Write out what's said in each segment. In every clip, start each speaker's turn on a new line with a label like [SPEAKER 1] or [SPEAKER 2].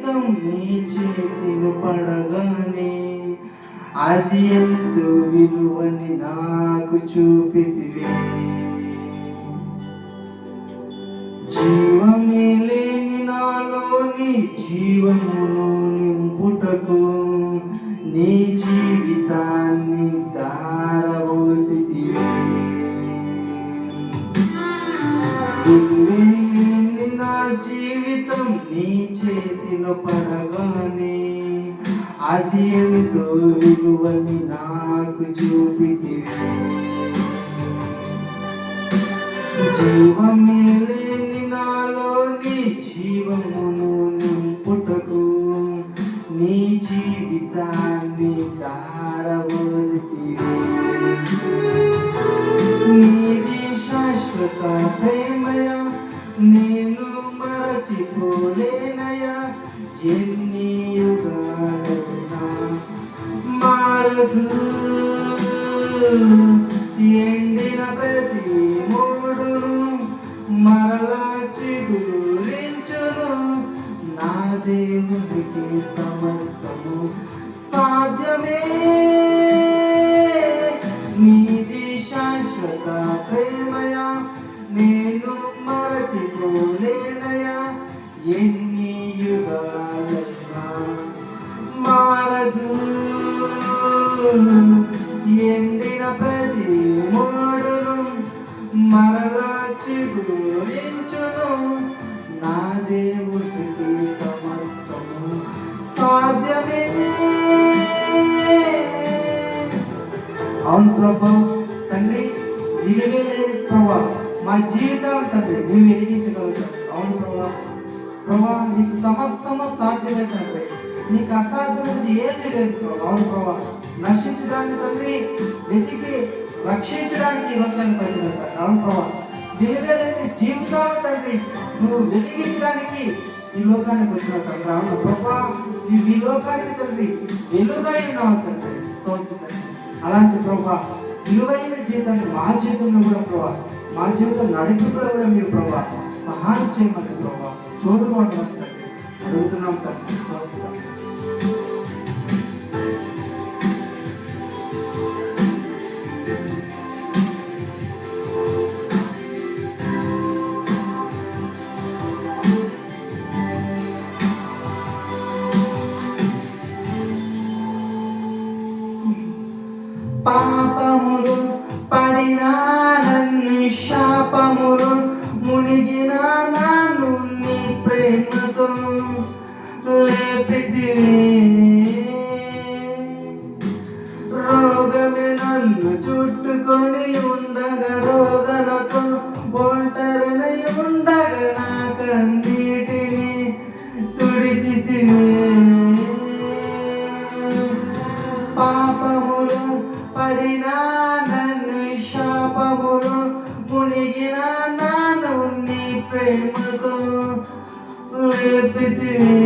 [SPEAKER 1] జీవితం నీ చేతిలో పడగానే అది ఎంతో విలువని నాకు చూపితివే. జీవమే లేని నాలోని జీవమును నింపుటకు నీ జీవితాన్ని ధారపోసితివే. లేని నా జీవితం నీ చేతిలో పడగానే అది ఎంతో విలువని నాకు చూపితివే. జీవమే లేని నాలోని జీవమును నింపుటకు నీ జీవితాన్ని ధారపోసితివే. నీది శాశ్వత ప్రేమయ నేను మరచిపోలేనయా. ఎన్ని యుగాలైనా మారదు. ఎండిన ప్రతి మూడును మరలా చిగురించును. నా దేవునికి సమస్తము సాధ్యమే. నీది శాశ్వత ప్రేమయా నేను మరచిపోలేనయా. ఎన్ని యుగాలైనా మారదు. ఎండిన ప్రతి మూడును మరలా చిగురించును. నా దేవుడికి సమస్తము సాధ్యమే. అవును ప్రభా, తండ్రి వెలుగే లేని ప్రభా మా జీవితాలు తండ్రి నువ్వు వెలిగించగలుగుతావు. అవును ప్రభా, ప్రభా నీకు సమస్తము సాధ్యమే తండ్రి. నీకు అసాధ్యమైనది ఏది లేదు ప్రభా. అవును ప్రభా, నశించడానికి తండ్రి వెతికి రక్షించడానికి ఈ లోకాన్ని పరిచయం. అవును ప్రభా, వెలుగలేని జీవితాలు తండ్రి నువ్వు వెలిగించడానికి ఈ లోకానికి వచ్చిన తండ్రి. అవును ప్రభా, ఈ లోకానికి తండ్రి వెలుగై ఉన్నావు తండ్రి. స్తోత్రం. అలాంటి ప్రభా విలువైన జీవితాన్ని మా జీవితంలో కూడా ప్రభా, మా జీవితం నడిపిలో కూడా మీరు ప్రభా సహాయం చేయమని ప్రభా తోడుగా ఉండమని తండ్రి అడుగుతున్నాం తండ్రి. స్తోత్రం. పాపములు పడిన నన్ను శాపములు మునిగిన నన్ను నీ ప్రేమతో లేపితివే. రోగమే నన్ను చుట్టుకొని ఉండగా రోదనతో ఒంటరినై ఉండగా నా కన్నీటిని తుడిచితివే. పాపములు పడిన నన్ను శాపములు మునిగిన నన్ను నీ ప్రేమతో లేపితివే.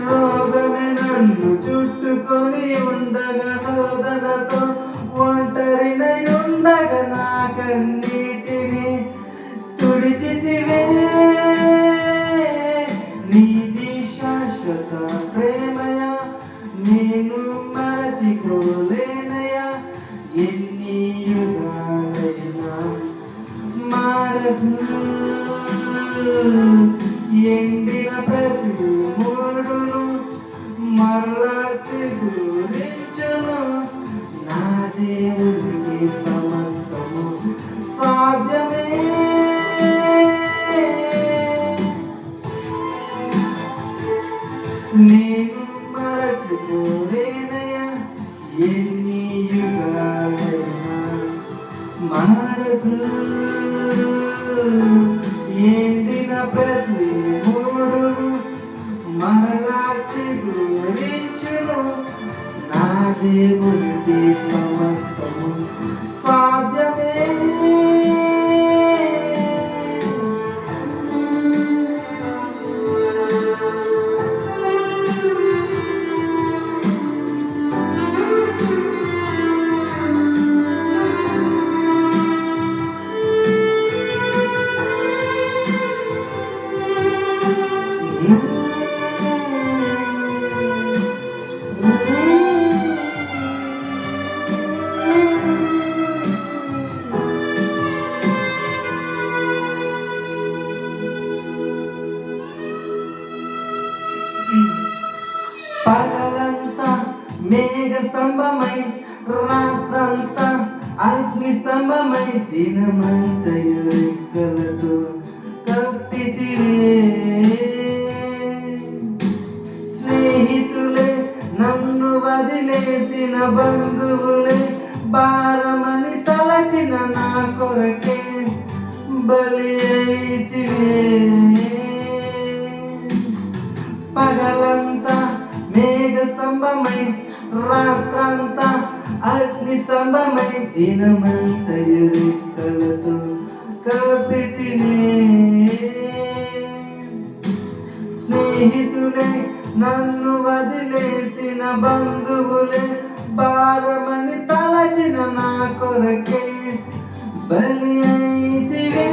[SPEAKER 1] రోగమే నన్ను చుట్టుకొని ఉండగా రోదనతో ఒంటరినై ఉండగా నా కన్నీటిని తుడిచితివే. నీది శాశ్వత ప్రేమయా నేను మరచిపోలేనయా. ఎన్ని యుగాలైనా మారదు. ఎండిన ప్రతి మూడును మరలా చిగురించును. నా దేవునికి సమస్తము సాధ్యమే. నేను మరచిపోలేనయా. ఎన్ని యుగాలైనా మారదు. ఎండిన ప్రతి మూడును మరలా చిగురించును. నా దేవునికి సమస్తము సాధ్యమే. పగలంతా మేఘ స్తంభమై, రాత్రంతా అగ్ని స్తంభమై, దినమంతయు రెక్కలతో కప్పితివే. స్నేహితులే నన్ను వదిలేసిన బంధువులే, భారమని తలచిన నా కొరకే బలి అయితివే. పగలంతా మేఘ స్తంభమై, రాత్రంతా అగ్ని స్తంభమై, దినమంతయు రెక్కలతో కప్పితివే. స్నేహితులే నన్ను వదిలేసిన బంధువులే, భారమని తలచిన నా కొరకే బలి అయితివే.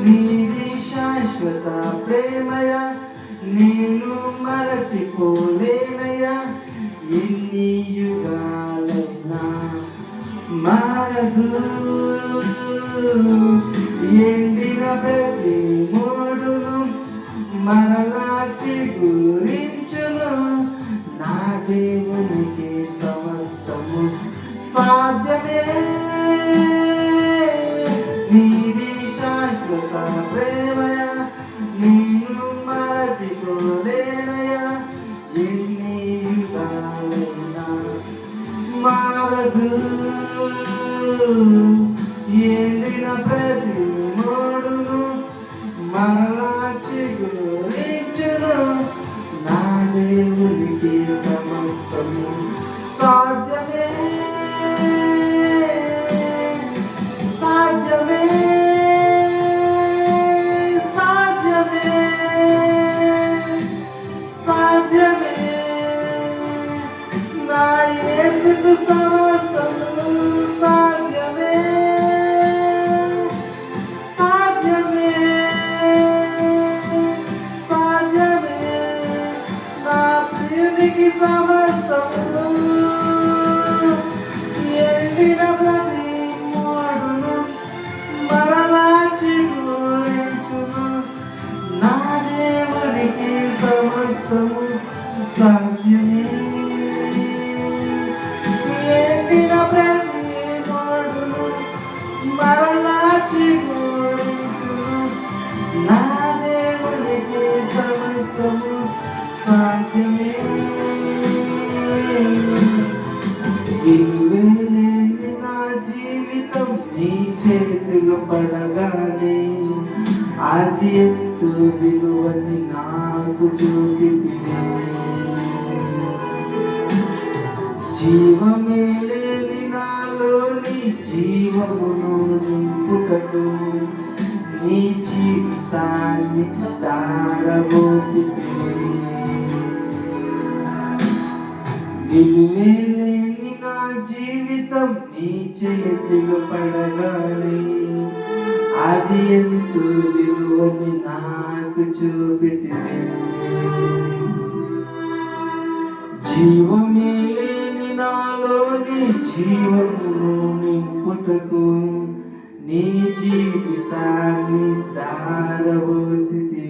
[SPEAKER 1] నీది శాశ్వత ప్రేమయ, నేను మరచిపోలేనయ్యా. ఎన్ని యుగాలైనా మారదు. ఎండిన ప్రతి మూడును మరలా చిగురించును. నా దేవునికి సమస్తము సాధ్యమే. నీది శాశ్వత ప్రేమయ, నేను మరచిపోలేనయ్యా. ఎన్ని యుగాలైనా మారదు. ఎండిన ప్రతి మూడును మరలా చిగురించును. నా దేవునికి సమస్తము సాధ్యమే. సాధ్యమే, సాధ్యమే, సాధ్యమే. నా యేసుకు సమస్తము సాధ్యమే. సాధ్యమే, సాధ్యమే. నా ప్రియునికి సమస్తము. ఎండిన ప్రతి మోడును మరలా చిగురించును. నా దేవునికి సమస్తము సాధ్యమే. ఎండిన ప్రతి మోడును మరలా చిగురించును. నా దేవునికి సమస్తము సాధ్యమే. విలువలేని నా జీవితం నీ చేతులు పడగానే, అది ఎంతో విలువని నాకు చూపితివే. జీవమే లేని నాలోని జీవమును నింపుటకు నీ జీవితాన్ని ధారపోసితివే. విలువే లేని నా జీవితం నీ చేతిలో పడగానే, అది ఎంతో విలువని నాకు చూపితివే. జీవమే లేని నాలోని జీవమును నింపుటకు నీ జీవితాన్ని ధారపోసితివే.